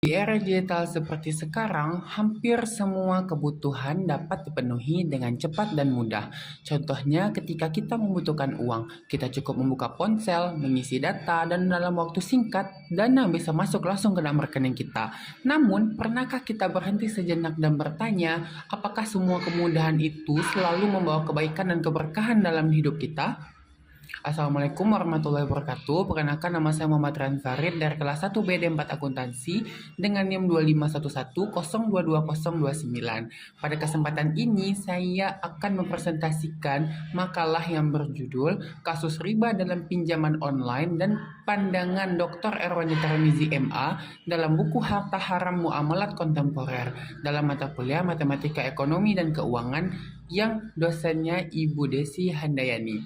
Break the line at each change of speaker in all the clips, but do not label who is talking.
Di era digital seperti sekarang, hampir semua kebutuhan dapat dipenuhi dengan cepat dan mudah. Contohnya, ketika kita membutuhkan uang, kita cukup membuka ponsel, mengisi data, dan dalam waktu singkat, dana bisa masuk langsung ke dalam rekening kita. Namun, pernahkah kita berhenti sejenak dan bertanya, apakah semua kemudahan itu selalu membawa kebaikan dan keberkahan dalam hidup kita? Assalamualaikum warahmatullahi wabarakatuh. Perkenalkan, nama saya Muhammad Ran Farid dari kelas 1 BD 4 Akuntansi dengan NIM 2511022029. Pada kesempatan ini saya akan mempresentasikan makalah yang berjudul Kasus Riba dalam Pinjaman Online dan Pandangan Dr. Erwani Tarmizi MA dalam buku Harta Haram Muamalat Kontemporer dalam mata kuliah Matematika Ekonomi dan Keuangan yang dosennya Ibu Desi Handayani.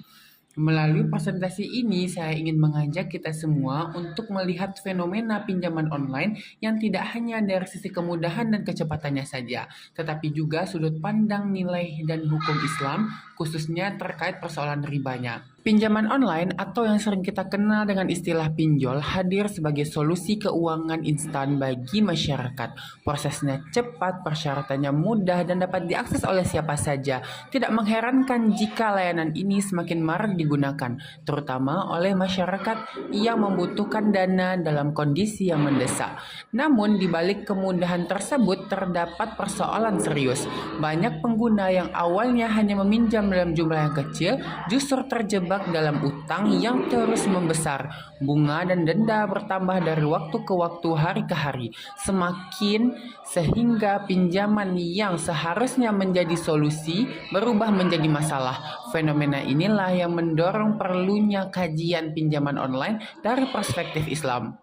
Melalui presentasi ini, saya ingin mengajak kita semua untuk melihat fenomena pinjaman online yang tidak hanya dari sisi kemudahan dan kecepatannya saja, tetapi juga sudut pandang nilai dan hukum Islam, khususnya terkait persoalan ribanya. Pinjaman online atau yang sering kita kenal dengan istilah pinjol hadir sebagai solusi keuangan instan bagi masyarakat. Prosesnya cepat, persyaratannya mudah, dan dapat diakses oleh siapa saja. Tidak mengherankan jika layanan ini semakin marak digunakan, terutama oleh masyarakat yang membutuhkan dana dalam kondisi yang mendesak. Namun, di balik kemudahan tersebut terdapat persoalan serius. Banyak pengguna yang awalnya hanya meminjam dalam jumlah yang kecil justru terjebak dalam utang yang terus membesar. Bunga dan denda bertambah dari waktu ke waktu, hari ke hari. Sehingga pinjaman yang seharusnya menjadi solusi berubah menjadi masalah. Fenomena inilah yang mendorong perlunya kajian pinjaman online dari perspektif Islam.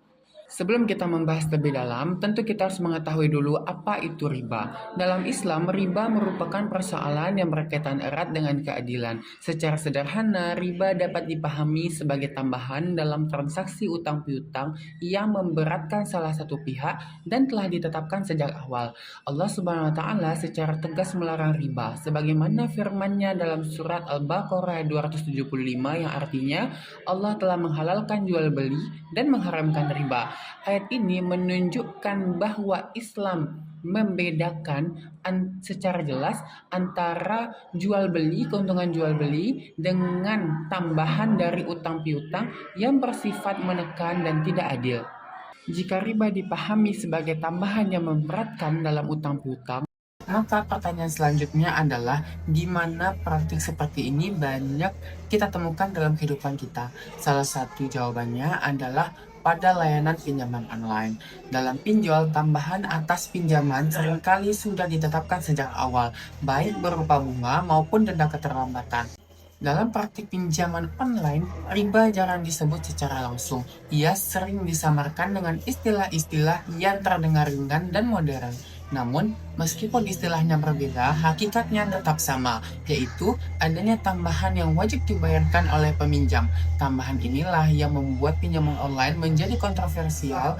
Sebelum kita membahas lebih dalam, tentu kita harus mengetahui dulu apa itu riba. Dalam Islam, riba merupakan persoalan yang berkaitan erat dengan keadilan. Secara sederhana, riba dapat dipahami sebagai tambahan dalam transaksi utang piutang yang memberatkan salah satu pihak dan telah ditetapkan sejak awal. Allah Subhanahu wa taala secara tegas melarang riba sebagaimana firman-Nya dalam surat Al-Baqarah 275 yang artinya Allah telah menghalalkan jual beli dan mengharamkan riba. Ayat ini menunjukkan bahwa Islam membedakan secara jelas antara jual beli, keuntungan jual beli dengan tambahan dari utang piutang yang bersifat menekan dan tidak adil. Jika riba dipahami sebagai tambahan yang memberatkan dalam utang piutang, maka pertanyaan selanjutnya adalah di mana praktik seperti ini banyak kita temukan dalam kehidupan kita. Salah satu jawabannya adalah pada layanan pinjaman online. Dalam pinjol, tambahan atas pinjaman seringkali sudah ditetapkan sejak awal, baik berupa bunga maupun denda keterlambatan. Dalam praktik pinjaman online, riba jarang disebut secara langsung. Ia sering disamarkan dengan istilah-istilah yang terdengar ringan dan modern. Namun, meskipun istilahnya berbeda, hakikatnya tetap sama, yaitu adanya tambahan yang wajib dibayarkan oleh peminjam. Tambahan inilah yang membuat pinjaman online menjadi kontroversial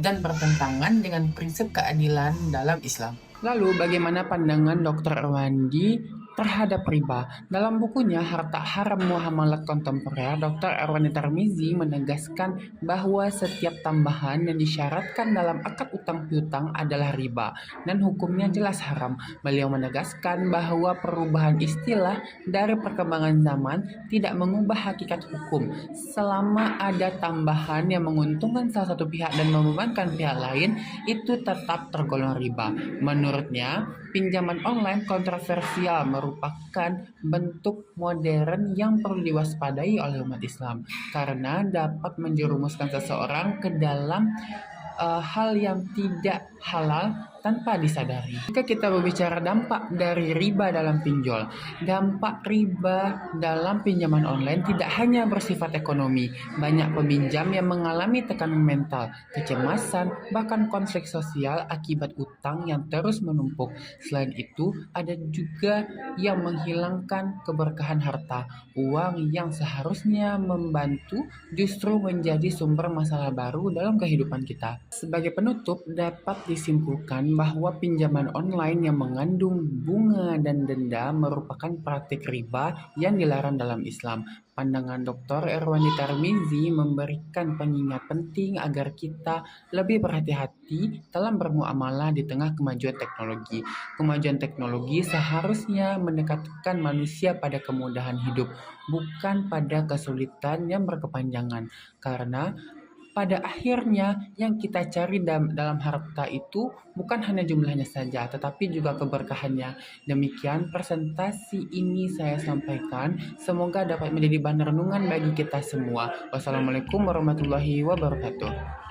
dan bertentangan dengan prinsip keadilan dalam Islam. Lalu, bagaimana pandangan Dr. Erwandi terhadap riba? Dalam bukunya Harta Haram Muamalat Kontemporer, Dr. Erwani Tarmizi menegaskan bahwa setiap tambahan yang disyaratkan dalam akad utang piutang adalah riba dan hukumnya jelas haram. Beliau menegaskan bahwa perubahan istilah dari perkembangan zaman tidak mengubah hakikat hukum. Selama ada tambahan yang menguntungkan salah satu pihak dan membebankan pihak lain, itu tetap tergolong riba. Menurutnya, pinjaman online kontroversial merupakan bentuk modern yang perlu diwaspadai oleh umat Islam karena dapat menjerumuskan seseorang ke dalam hal yang tidak halal tanpa disadari. Jika kita berbicara dampak dari riba dalam pinjol, dampak riba dalam pinjaman online tidak hanya bersifat ekonomi. Banyak peminjam yang mengalami tekanan mental, kecemasan, bahkan konflik sosial akibat utang yang terus menumpuk. Selain itu, ada juga yang menghilangkan keberkahan harta. Uang yang seharusnya membantu justru menjadi sumber masalah baru dalam kehidupan kita. Sebagai penutup, dapat disimpulkan bahwa pinjaman online yang mengandung bunga dan denda merupakan praktik riba yang dilarang dalam Islam. Pandangan Dr. Erwani Tarmizi memberikan pengingat penting agar kita lebih berhati-hati dalam bermuamalah di tengah kemajuan teknologi. Kemajuan teknologi seharusnya mendekatkan manusia pada kemudahan hidup, bukan pada kesulitan yang berkepanjangan. Karena pada akhirnya yang kita cari dalam harta itu bukan hanya jumlahnya saja, tetapi juga keberkahannya. Demikian presentasi ini saya sampaikan. Semoga dapat menjadi bahan renungan bagi kita semua. Wassalamualaikum warahmatullahi wabarakatuh.